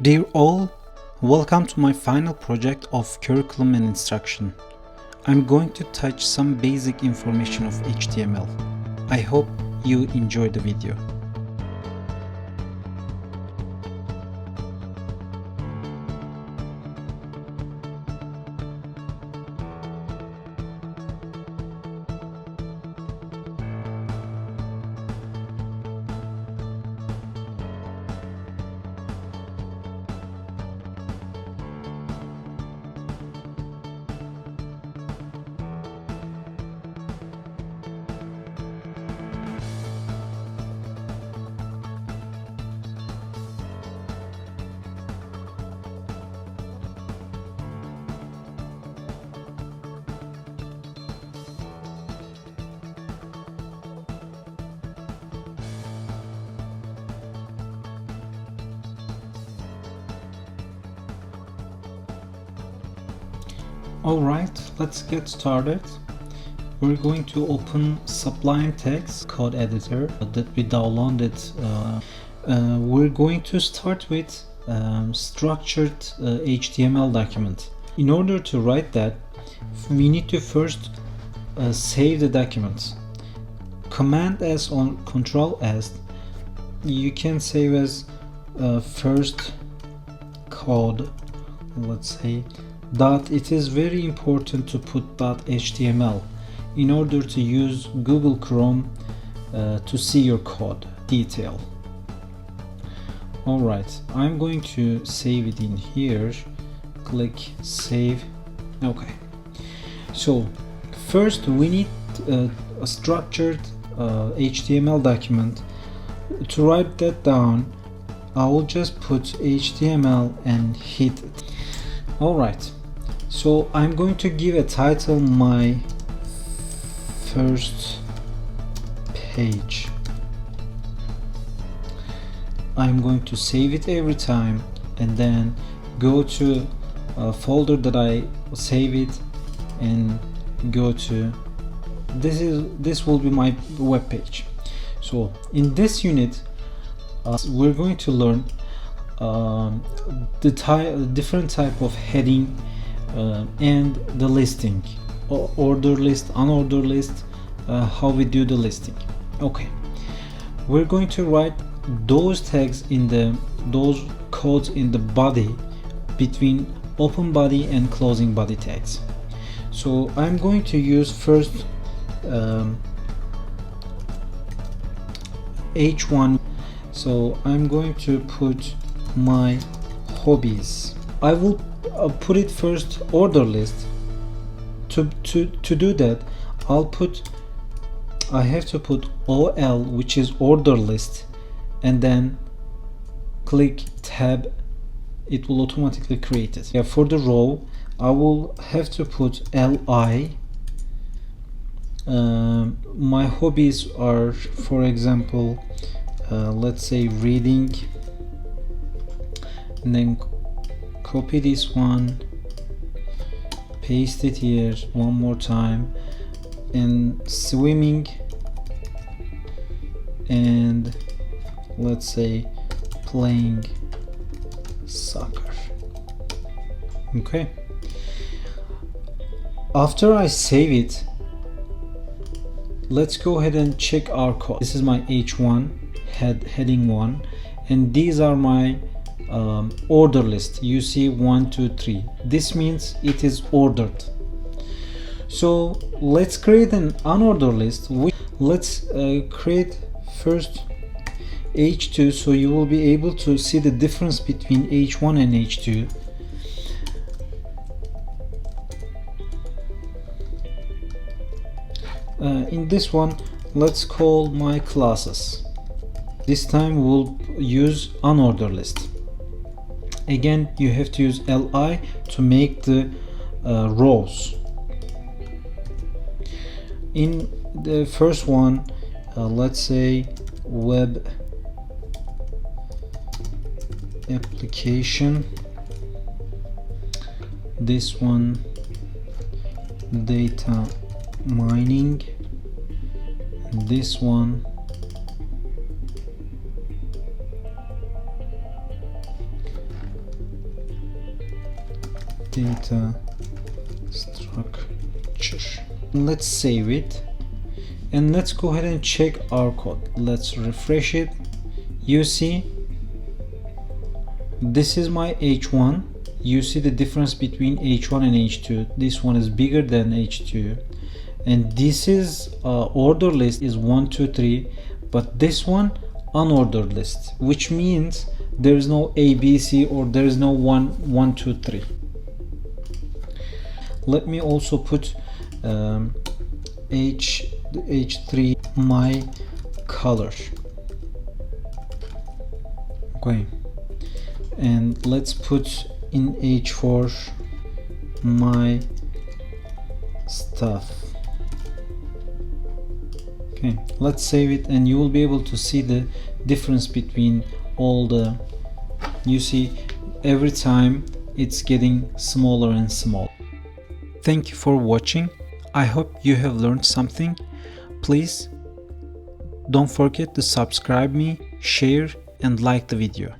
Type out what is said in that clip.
Dear all, welcome to my final project of curriculum and instruction. I'm going to touch some basic information of HTML. I hope you enjoy the video. Alright, let's get started. We're going to open Sublime Text code editor that we downloaded. We're going to start with structured HTML document. In order to write that, we need to first save the document. Command S or Control S, you can save as first code, let's say. It is very important to put .html in order to use Google Chrome to see your code detail. Alright, I'm going to save it in here. Click save. Okay, so first we need a structured HTML document. To write that down, I will just put HTML and hit it. Alright, so I'm going to give a title my first page. I'm going to save it every time and then go to a folder that I save it and go to this will be my web page. So in this unit we're going to learn the different type of heading and the listing, order list, unordered list, how we do the listing. Okay, we're going to write those tags in those codes in the body between open body and closing body tags. So I'm going to use first H1. So I'm going to put my hobbies. I will put it first order list. To do that, I have to put OL, which is order list, and then click tab. It will automatically create it. Yeah, for the row I will have to put LI. My hobbies are, for example, let's say reading, and then copy this one, paste it here one more time, and swimming, and let's say playing soccer. Okay, after I save it, let's go ahead and check our code. This is my H1 heading 1, and these are my order list. You see 1 2 3. This means it is ordered. So let's create an unordered list. Let's create first H2, so you will be able to see the difference between H1 and H2. In this one, let's call my classes. This time we'll use unordered list. Again, you have to use LI to make the rows. In the first one, let's say web application. This one, data mining. This one, data structure. Let's save it and let's go ahead and check our code. Let's refresh it. You see, this is my H1. You see the difference between H1 and H2. This one is bigger than H2, and this is order list is 1 2 3, but this one unordered list, which means there is no A B C, or there is no 1 1 2 3. Let me also put H3 my color. Okay, and let's put in H4 my stuff. Okay, let's save it and you will be able to see the difference between all the, you see, every time it's getting smaller and smaller. Thank you for watching. I hope you have learned something. Please don't forget to subscribe me, share and like the video.